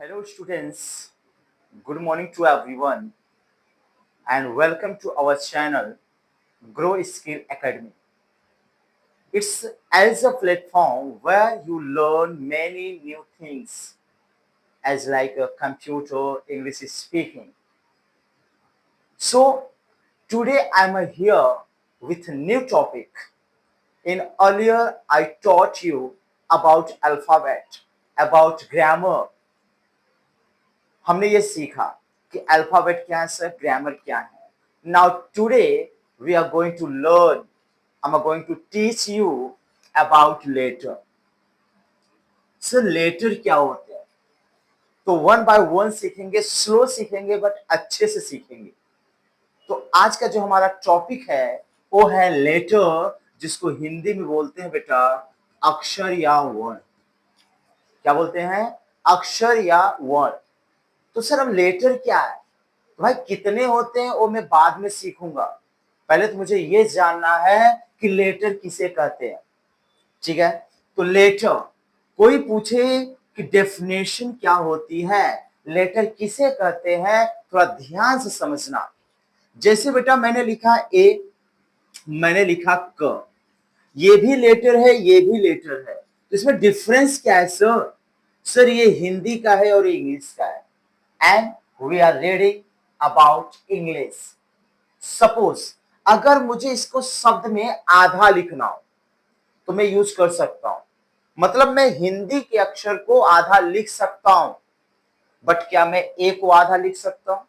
Hello, students. Good morning to everyone, and welcome to our channel, Grow Skill Academy. It's as a platform where you learn many new things, as like a computer, English speaking. So today I'm here with a new topic. In earlier, I taught you about alphabet, about grammar. हमने ये सीखा कि alphabet क्या है sir, grammar क्या है. Now today we are going to learn, I am going to teach you about letter. Sir letter क्या होते हैं, तो वन बाय वन सीखेंगे, स्लो सीखेंगे बट अच्छे से सीखेंगे. तो आज का जो हमारा टॉपिक है वो है लेटर, जिसको हिंदी में बोलते हैं बेटा अक्षर या वर्ण. क्या बोलते हैं? अक्षर या वर्ण. तो सर अब लेटर क्या है, तो भाई कितने होते हैं वो मैं बाद में सीखूंगा. पहले तो मुझे ये जानना है कि लेटर किसे कहते हैं. ठीक है, तो लेटर, कोई पूछे कि डेफिनेशन क्या होती है, लेटर किसे कहते हैं, थोड़ा ध्यान से समझना. जैसे बेटा मैंने लिखा ए, मैंने लिखा क, ये भी लेटर है, ये भी लेटर है. तो इसमें डिफरेंस क्या है सर? सर ये हिंदी का है और ये इंग्लिश का है. And we are reading about English. Suppose अगर मुझे इसको शब्द में आधा लिखना हो तो मैं यूज कर सकता हूं. मतलब मैं हिंदी के अक्षर को आधा लिख सकता हूं, बट क्या मैं ए को आधा लिख सकता हूं,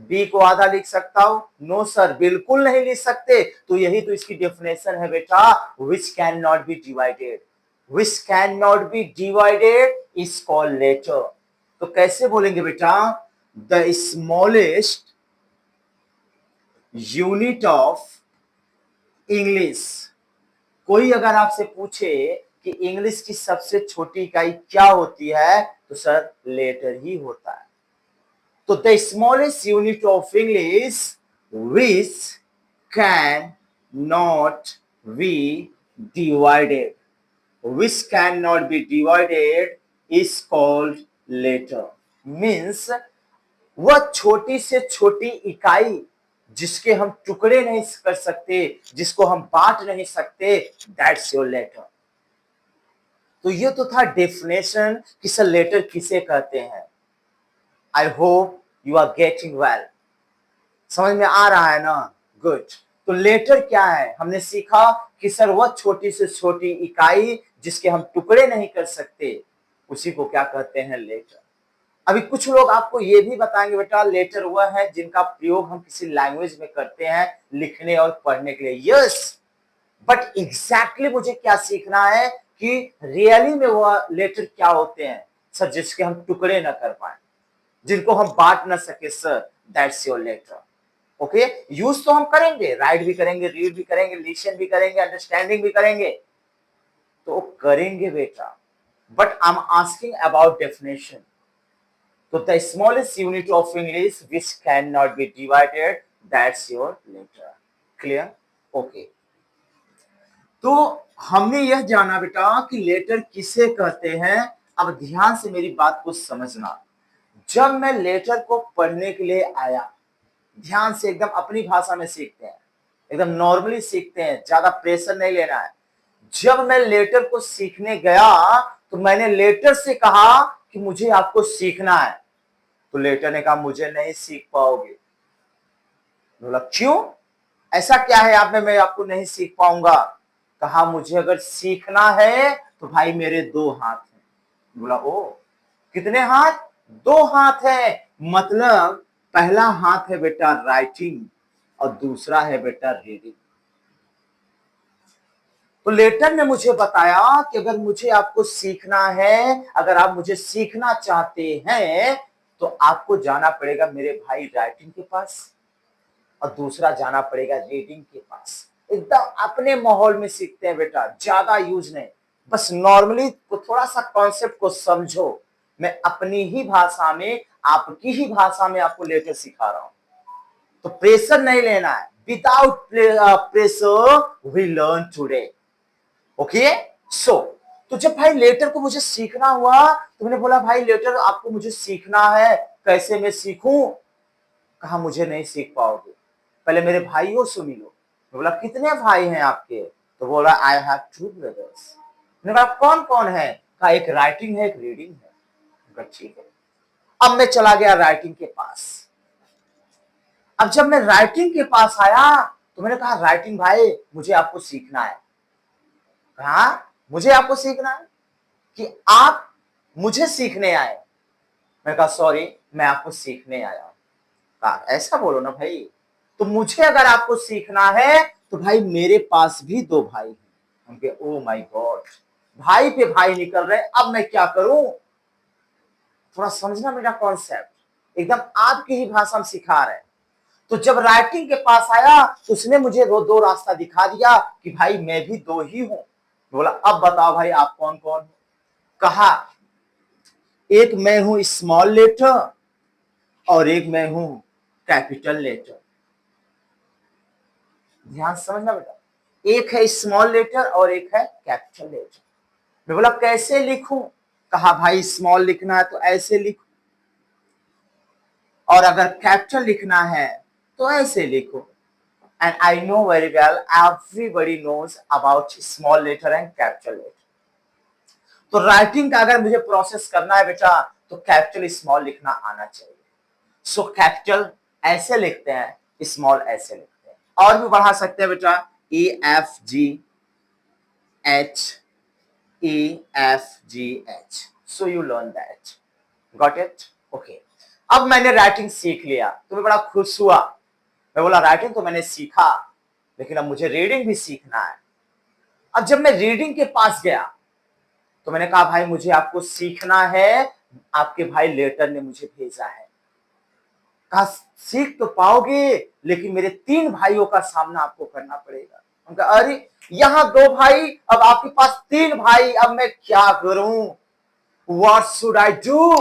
बी को आधा लिख सकता हूं? नो सर, बिल्कुल नहीं लिख सकते. तो यही तो इसकी डेफिनेशन है बेटा, which can not be divided. Which can not be divided is called letter. तो कैसे बोलेंगे बेटा? The smallest unit of English. कोई अगर आपसे पूछे कि इंग्लिश की सबसे छोटी इकाई क्या होती है, तो सर लेटर ही होता है. तो the smallest unit of English which can not be divided, which can not be divided is called letter. Means वह छोटी से छोटी इकाई जिसके हम टुकड़े नहीं कर सकते, जिसको हम बांट नहीं सकते, दैट्स योर लेटर. तो ये तो था डेफिनेशन कि सर लेटर किसे कहते हैं. I hope you are getting well. समझ में आ रहा है ना? गुड. तो लेटर क्या है, हमने सीखा कि सर वह छोटी से छोटी इकाई जिसके हम टुकड़े नहीं कर सकते, उसी को क्या कहते हैं? लेटर. अभी कुछ लोग आपको ये भी बताएंगे बेटा लेटर वह है जिनका प्रयोग हम किसी लैंग्वेज में करते हैं लिखने और पढ़ने के लिए. यस, बट एग्जैक्टली मुझे क्या सीखना है कि रियली में वह लेटर क्या होते हैं सर, जिसके हम टुकड़े ना कर पाए, जिनको हम बांट ना सके. Sir that's your letter. Okay, use तो हम करेंगे, राइट भी करेंगे, रीड भी करेंगे, लिसन भी करेंगे, अंडरस्टैंडिंग भी करेंगे, तो करेंगे बेटा. But I am asking about definition. So the smallest unit of English which cannot be divided, that's your letter. Clear? Okay. तो हमने यह जाना बेटा कि लेटर किसे कहते हैं. अब ध्यान से मेरी बात को समझना. जब मैं लेटर को पढ़ने के लिए आया, ध्यान से एकदम अपनी भाषा में सीखते हैं, एकदम नॉर्मली सीखते हैं, ज्यादा प्रेशर नहीं लेना है. जब मैं लेटर को सीखने गया तो मैंने लेटर से कहा कि मुझे आपको सीखना है. तो लेटर ने कहा मुझे नहीं सीख पाओगे. बोला क्यों, ऐसा क्या है आप में मैं आपको नहीं सीख पाऊंगा? कहा मुझे अगर सीखना है तो भाई मेरे दो हाथ हैं. बोला ओ, कितने हाथ? दो हाथ है. मतलब पहला हाथ है बेटा राइटिंग और दूसरा है बेटा रीडिंग. तो लेटर ने मुझे बताया कि अगर मुझे आपको सीखना है, अगर आप मुझे सीखना चाहते हैं, तो आपको जाना पड़ेगा मेरे भाई राइटिंग के पास और दूसरा जाना पड़ेगा रीडिंग के पास. एकदम अपने माहौल में सीखते हैं बेटा, ज्यादा यूज नहीं, बस नॉर्मली को थोड़ा सा कॉन्सेप्ट को समझो. मैं अपनी ही भाषा में, आपकी ही भाषा में आपको लेटर सिखा रहा हूं, तो प्रेशर नहीं लेना है. Without pressure we learn today. Okay, so तो जब भाई लेटर को मुझे सीखना हुआ तो मैंने बोला भाई लेटर आपको मुझे सीखना है, कैसे मैं सीखूं? कहा मुझे नहीं सीख पाओगे, पहले मेरे भाइयों से मिलो। मैं बोला कितने भाई हैं आपके? तो बोला आई हैव 2 ब्रदर्स। मैंने बोला कौन कौन है? कहा एक राइटिंग है, एक रीडिंग है। ठीक है। अब मैं चला गया राइटिंग के पास। अब जब मैं राइटिंग के पास आया तो मैंने कहा राइटिंग भाई मुझे आपको सीखना है। कहा मुझे आपको सीखना है कि आप मुझे सीखने आए? मैंने कहा सॉरी मैं आपको सीखने आया हूं। कहा ऐसा बोलो ना भाई, तो मुझे अगर आपको सीखना है तो भाई मेरे पास भी 2 भाई हैं। उनके ओ माय गॉड, भाई पे भाई निकल रहे, अब मैं क्या करूं? थोड़ा समझना मेरा कॉन्सेप्ट, एकदम आपकी ही भाषा में सिखा रहे हैं। तो जब राइटिंग के पास आया तो उसने मुझे वो 2 रास्ता दिखा दिया कि भाई मैं भी 2 ही हूं। बोला अब बताओ भाई आप कौन कौन हो? कहा एक मैं हूं स्मॉल लेटर और एक मैं हूं कैपिटल लेटर। ध्यान से समझना बेटा, एक है स्मॉल लेटर और एक है कैपिटल लेटर। मैं बोला कैसे लिखूं? कहा भाई स्मॉल लिखना है तो ऐसे लिखो, और अगर कैपिटल लिखना है तो ऐसे लिखो। And I know very well everybody knows about small letter and capital letter. तो राइटिंग का अगर मुझे प्रोसेस करना है बेटा तो कैपिटल स्मॉल लिखना आना चाहिए। सो कैपिटल ऐसे लिखते हैं, स्मॉल ऐसे लिखते हैं। और भी बढ़ा सकते हैं बेटा, E F G H E F G H. So you learn that. Got it? Okay. अब मैंने राइटिंग सीख लिया तो मैं बड़ा खुश हुआ। मैं बोला राइटिंग तो मैंने सीखा, लेकिन अब मुझे रीडिंग भी सीखना है। अब जब मैं रीडिंग के पास गया तो मैंने कहा भाई मुझे आपको सीखना है, आपके भाई लेटर ने मुझे भेजा है। कहा सीख तो पाओगे लेकिन मेरे 3 भाइयों का सामना आपको करना पड़ेगा। उनका अरे यहां 2 भाई, अब आपके पास 3 भाई, अब मैं क्या करूं? What should I do?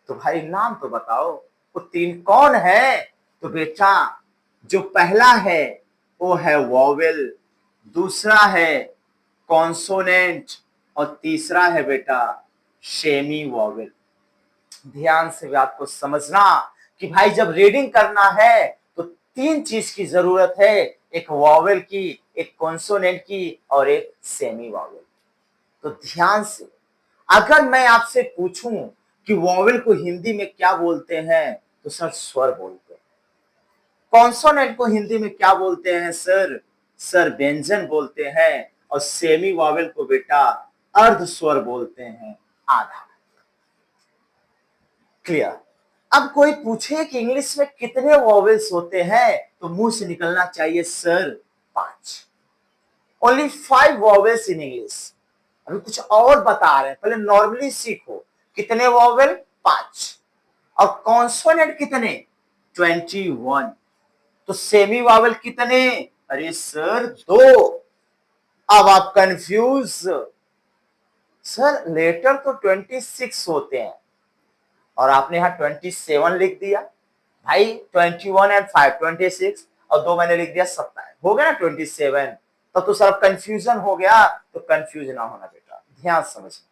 तो भाई नाम तो बताओ, वो 3 कौन है? तो बेटा जो पहला है वो है वॉवेल, दूसरा है कॉन्सोनेंट और तीसरा है बेटा सेमी वॉवेल। ध्यान से बात को समझना कि भाई जब रीडिंग करना है तो 3 चीज की जरूरत है, एक वॉवेल की, एक कॉन्सोनेंट की और एक सेमी वॉवेल। तो ध्यान से, अगर मैं आपसे पूछूं कि वॉवेल को हिंदी में क्या बोलते हैं तो सर स्वर बोलते हैं। कॉन्सोनेंट को हिंदी में क्या बोलते हैं सर? सर व्यंजन बोलते हैं। और सेमी वॉवेल को बेटा अर्ध स्वर बोलते हैं, आधा। क्लियर? अब कोई पूछे कि इंग्लिश में कितने वॉवेल्स होते हैं तो मुंह से निकलना चाहिए sir 5। Only 5 vowels in English. अभी कुछ और बता रहे हैं, पहले नॉर्मली सीखो। कितने वॉवेल? 5। और कॉन्सोनेंट कितने? 21। तो सेमी वॉवेल कितने? अरे सर 2। अब आप कंफ्यूज, सर लेटर तो 26 होते हैं और आपने यहां 27 लिख दिया। भाई 21 एंड 5 26 और 2 मैंने लिख दिया 27, हो गया ना 27। तो सर कंफ्यूजन हो गया, तो कंफ्यूज ना होना बेटा, ध्यान समझना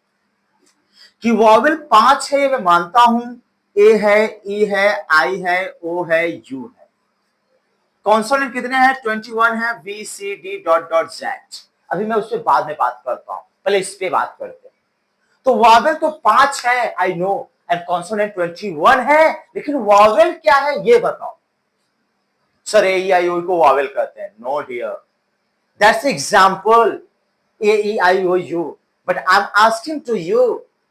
कि वॉवेल 5 है ये मैं मानता हूं। ए है, ई है, आई है, ओ है, यू है। कॉन्सोनेंट कितने हैं? 21 है, B C D dot dot Z. अभी मैं उससे बाद में बात करता हूं, पहले इस पे बात करते हैं। तो वॉवेल तो 5 है, आई नो, एंड कॉन्सोनेंट 21 है, लेकिन वॉवेल क्या है ये बताओ। सर ए ई आई ओ को वॉवेल कहते हैं? No dear, that's example A E I O U, but I am asking to you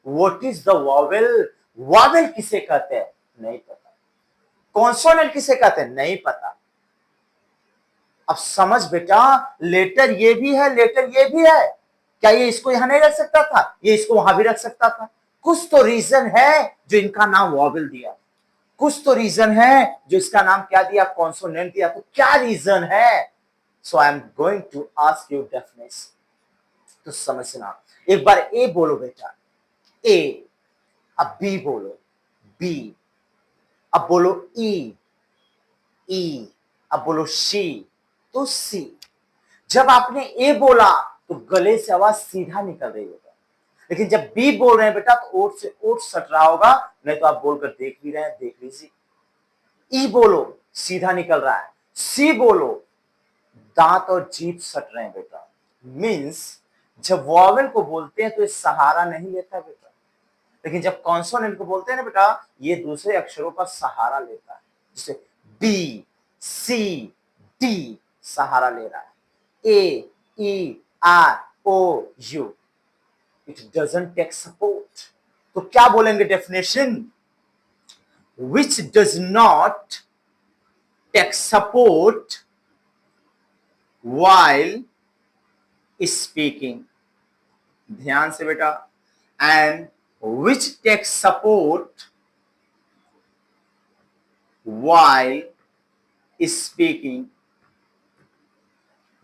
what is the vowel? Vowel किसे कहते हैं? नहीं पता। कॉन्सोनेंट किसे कहते हैं? नहीं पता। अब समझ बेटा, लेटर ये भी है, लेटर ये भी है। क्या ये इसको यहां नहीं रख सकता था? ये इसको वहां भी रख सकता था। कुछ तो रीजन है जो इनका नाम वॉवेल दिया, कुछ तो रीजन है जो इसका नाम क्या दिया? कॉन्सोनेंट दिया। तो क्या रीजन है? So I am going to ask you definition, तो समझना। एक बार ए बोलो बेटा, ए। अब बी बोलो, बी। अब बोलो ई, ई। अब बोलो सी, तो सी। जब आपने ए बोला तो गले से आवाज सीधा निकल रही होगा। लेकिन जब बी बोल रहे हैं बेटा तो ओठ से ओठ सट रहा होगा, नहीं तो आप बोलकर देख भी रहे हैं, देख लीजिए। ई बोलो सीधा निकल रहा है, सी बोलो दांत और जीभ सट रहे हैं बेटा। मींस जब वॉवेल को बोलते हैं तो ये सहारा नहीं लेता बेटा, लेकिन जब कॉन्सोनेंट को बोलते हैं ना बेटा, ये दूसरे अक्षरों का सहारा लेता है। जैसे बी, सी, डी सहारा ले रहा है, A, E, R, O, U, it doesn't take support. तो क्या बोलेंगे definition? Which does not take support while speaking। ध्यान से बेटा, and which takes support while speaking,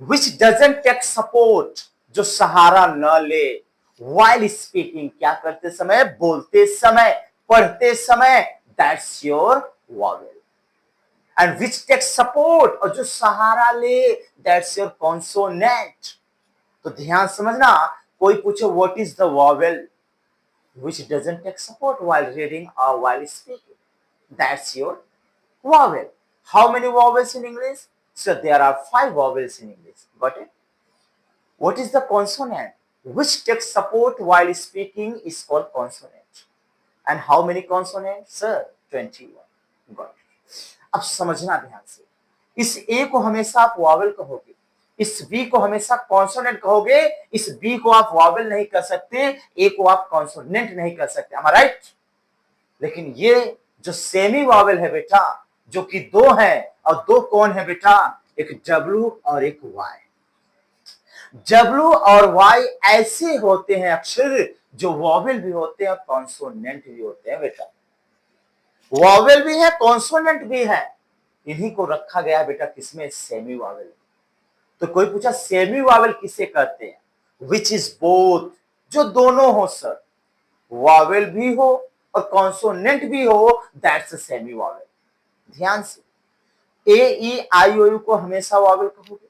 which doesn't take support, जो सहारा न ले while speaking, क्या करते समय? बोलते समय, पढ़ते समय, that's your vowel। and which takes support, और जो सहारा ले, that's your consonant। तो ध्यान समझना, कोई पूछे what is the vowel which doesn't take support while reading or while speaking, that's your vowel। how many vowels in English? So there are 5 vowels in English, got it? What is the consonant which takes support while speaking is called consonant। and how many consonants? Sir, 21, got it। अब समझना ध्यान से, इस ए को हमेशा आप Wavell कहोगे, इस बी को हमेशा कॉन्सोनेंट कहोगे, इस बी को आप वावेल नहीं कर सकते, ए को आप कॉन्सोनेंट नहीं कर सकते, am I right? लेकिन ये जो सेमी वावेल है बेटा, जो कि 2 है, और 2 कौन है बेटा? एक डब्ल्यू और एक वाई। डब्ल्यू और वाई ऐसे होते हैं अक्षर जो वावेल भी होते हैं और कॉन्सोनेंट भी होते हैं बेटा। वावेल भी है, कॉन्सोनेंट भी है, इन्हीं को रखा गया है बेटा किसमें? Semi Wavell. तो कोई पूछा सेमी वावेल किसे कहते हैं? विच इज बोथ, जो दोनों हो सर, वावेल भी हो और कॉन्सोनेंट भी हो, दैट्स सेमी वावेल। ध्यान से, ए ई आई ओ यू को हमेशा वावेल कहोगे,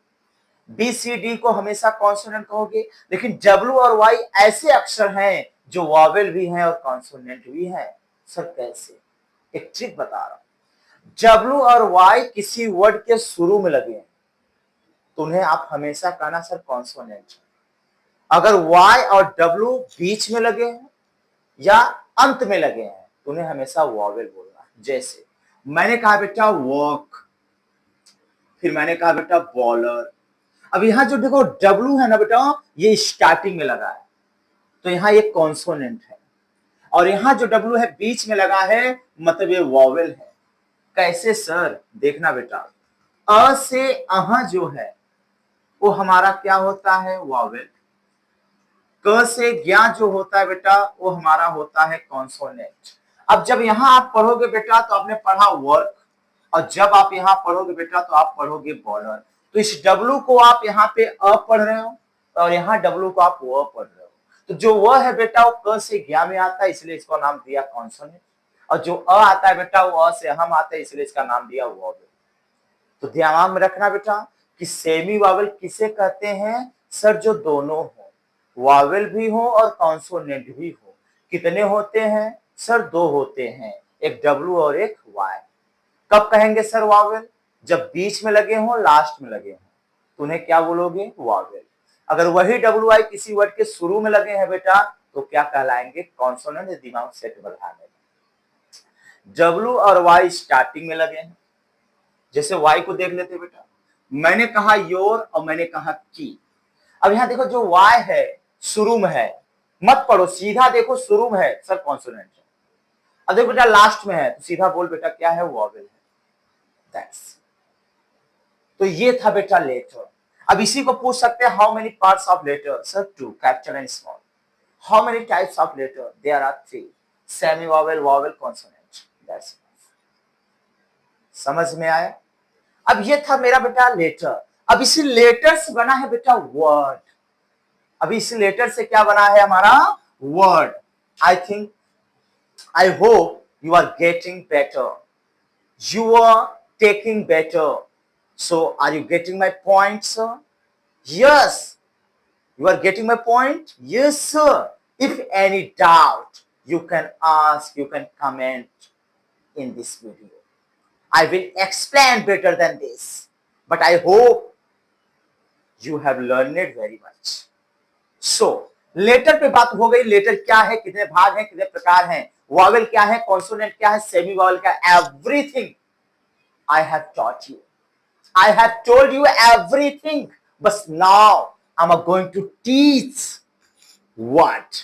बी सी डी को हमेशा कॉन्सोनेंट कहोगे, लेकिन डब्ल्यू और वाई ऐसे अक्षर हैं जो वावेल भी हैं और कॉन्सोनेंट भी हैं। सर कैसे? एक ट्रिक बता रहा हूं। डब्ल्यू और वाई किसी वर्ड के शुरू में लगे हैं तो उन्हें आप हमेशा कहना सर कॉन्सोनेंट। अगर वाई और डब्ल्यू बीच में लगे हैं या अंत में लगे हैं तो उन्हें हमेशा वावेल बोलना है। जैसे मैंने कहा बेटा वर्क, फिर मैंने कहा बेटा बॉलर। अब यहां जो देखो डब्ल्यू है ना बेटा, ये स्टार्टिंग में लगा है तो यहां ये कॉन्सोनेंट है, और यहां जो डब्ल्यू है बीच में लगा है, मतलब ये वॉवेल है। कैसे सर? देखना बेटा, अ से अह जो है वो हमारा क्या होता है? वॉवेल। क से ज्ञा जो होता है बेटा वो हमारा होता है कॉन्सोनेंट। अब जब यहां आप पढ़ोगे बेटा तो आपने पढ़ा वर्क, और जब आप यहां पढ़ोगे बेटा तो आप पढ़ोगे बॉलर। तो इस डब्ल्यू को आप यहाँ पे अ पढ़ रहे हो और यहाँ डब्ल्यू को आप व पढ़ रहे हो, तो जो व है बेटा वो क से ज्ञा में आता है, इसलिए इसको नाम दिया कॉन्सोनेंट, और जो अ आता है बेटा वो अ से हम आता है, इसलिए इसका नाम दिया वॉवेल। तो ध्यान में रखना बेटा कि सेमी वावेल किसे कहते हैं? सर जो दोनों हो, वावेल भी हो और कॉन्सोनेंट भी हो। कितने होते हैं? सर 2 होते हैं, एक डब्ल्यू और एक वाई। कब कहेंगे सर वावेल? जब बीच में लगे हो, लास्ट में लगे हो, तो उन्हें क्या बोलोगे? वावेल। अगर वही डब्ल्यू आई किसी वर्ड के शुरू में लगे हैं बेटा तो क्या कहलाएंगे? कॉन्सोनेंट। दिमाग सेट बढ़ाने। डब्ल्यू और वाई स्टार्टिंग में लगे हैं, जैसे वाई को देख लेते बेटा, मैंने कहा योर और मैंने कहा की। अब यहां देखो जो वाई है शुरू में है, मत पढ़ो, सीधा देखो शुरू में है सर कॉन्सोनेंट है, अब देखो बेटा लास्ट में है तो सीधा बोल बेटा क्या है? वॉवेल है। दैट्स। तो ये था बेटा लेटर। अब इसी को पूछ सकते हैं how many parts of letter? Sir 2, capital and small. How many types of letter? There are 3, semi vowel, vowel, consonant. That's. समझ में आया? अब ये था मेरा बेटा लेटर। अब इसी लेटर से बना है बेटा वर्ड। अभी इस लेटर से क्या बना है हमारा? Word. I think, I hope you are getting better, you are taking better. So are you getting my point, sir? Yes. You are getting my point? Yes, sir. If any doubt, you can ask, you can comment in this video. I will explain better than this, but I hope you have learned it very much. So, letter पे बात हो गई. Letter क्या है, कितने भाग हैं, कितने प्रकार हैं, वॉवेल क्या है, कॉन्सोनेंट क्या है, सेमी वॉवेल क्या है, everything I have taught you. I have told you everything. But now I'm going to teach what.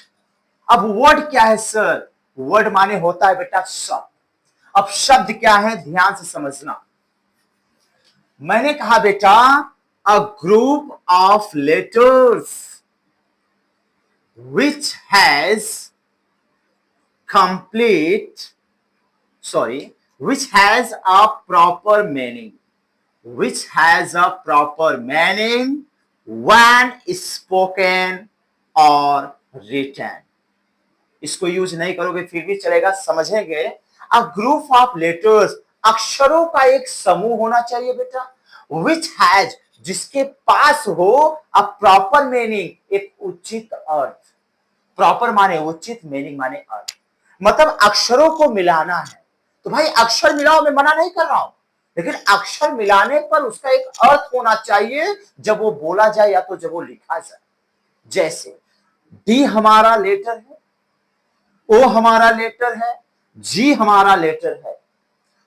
अब वर्ड क्या है सर? वर्ड माने होता है बेटा शब्द. अब शब्द क्या है, ध्यान से समझना. मैंने कहा बेटा a group of letters which has which has a proper meaning. Which has a proper meaning when spoken or written. इसको यूज नहीं करोगे फिर भी चलेगा, समझेंगे. अ ग्रुप ऑफ लेटर्स, अक्षरों का एक समूह होना चाहिए बेटा. विच हैज, जिसके पास हो अ प्रॉपर मीनिंग, एक उचित अर्थ. प्रॉपर माने उचित, मीनिंग माने अर्थ. मतलब अक्षरों को मिलाना है. तो भाई अक्षर मिलाओ, मैं मना नहीं कर रहा हूं, लेकिन अक्षर मिलाने पर उसका एक अर्थ होना चाहिए जब वो बोला जाए या तो जब वो लिखा जाए. जैसे डी हमारा लेटर है, ओ हमारा लेटर है, जी हमारा लेटर है.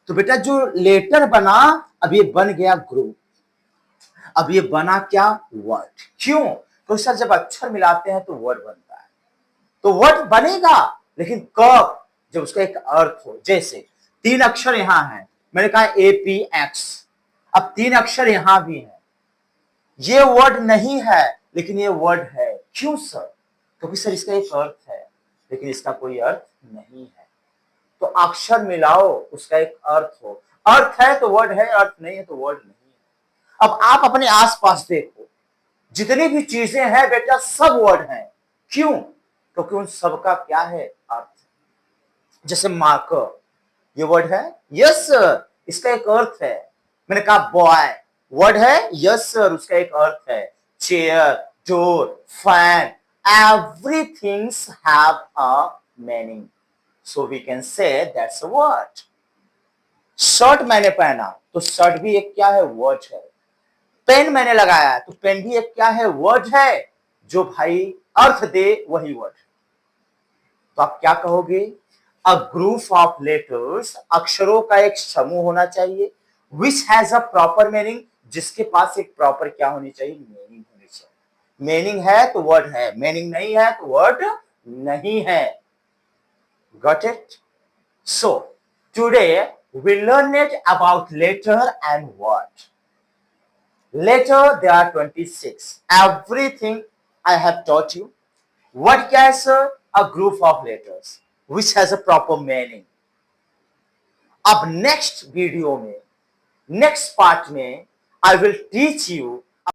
तो बेटा जो लेटर बना, अब ये बन गया ग्रुप. अब ये बना क्या, वर्ड. क्यों? तो सर जब अक्षर मिलाते हैं तो वर्ड बनता है. तो वर्ड बनेगा, लेकिन कब, जब उसका एक अर्थ हो. जैसे 3 अक्षर यहां है, मैंने कहा APX. अब 3 अक्षर यहां भी है. ये वर्ड नहीं है, लेकिन ये वर्ड है. क्यों सर? क्योंकि सर इसका एक अर्थ है, लेकिन इसका कोई अर्थ नहीं है. तो अक्षर मिलाओ, उसका एक अर्थ हो. अर्थ है तो वर्ड है, अर्थ नहीं है तो वर्ड नहीं है. अब आप अपने आसपास देखो, जितनी भी चीजें हैं बेटा सब वर्ड हैं. क्यों? क्योंकि उन सबका क्या है, अर्थ. जैसे मार्कर, ये वर्ड है. यस सर, इसका एक अर्थ है. मैंने कहा बॉय, वर्ड है. यस सर, उसका एक अर्थ है. Chair, door, fan, everything have a meaning, so we can say that's a word. Shirt मैंने पहना, तो शर्ट भी एक क्या है, वर्ड है. पेन मैंने लगाया, तो पेन भी एक क्या है, वर्ड है. जो भाई अर्थ दे वही वर्ड. तो आप क्या कहोगे, अ ग्रुप ऑफ लेटर्स, अक्षरों का एक समूह होना चाहिए. Which has a proper meaning, जिसके पास एक प्रॉपर क्या होनी चाहिए, मीनिंग होनी चाहिए. मीनिंग है तो वर्ड है, मीनिंग नहीं है तो वर्ड नहीं है. Got it? So today we learn it about letter and word. Letter there are 26. Everything I have taught you. Word क्या है sir? A group of letters which has a proper meaning. अब next video में, next part में I will teach you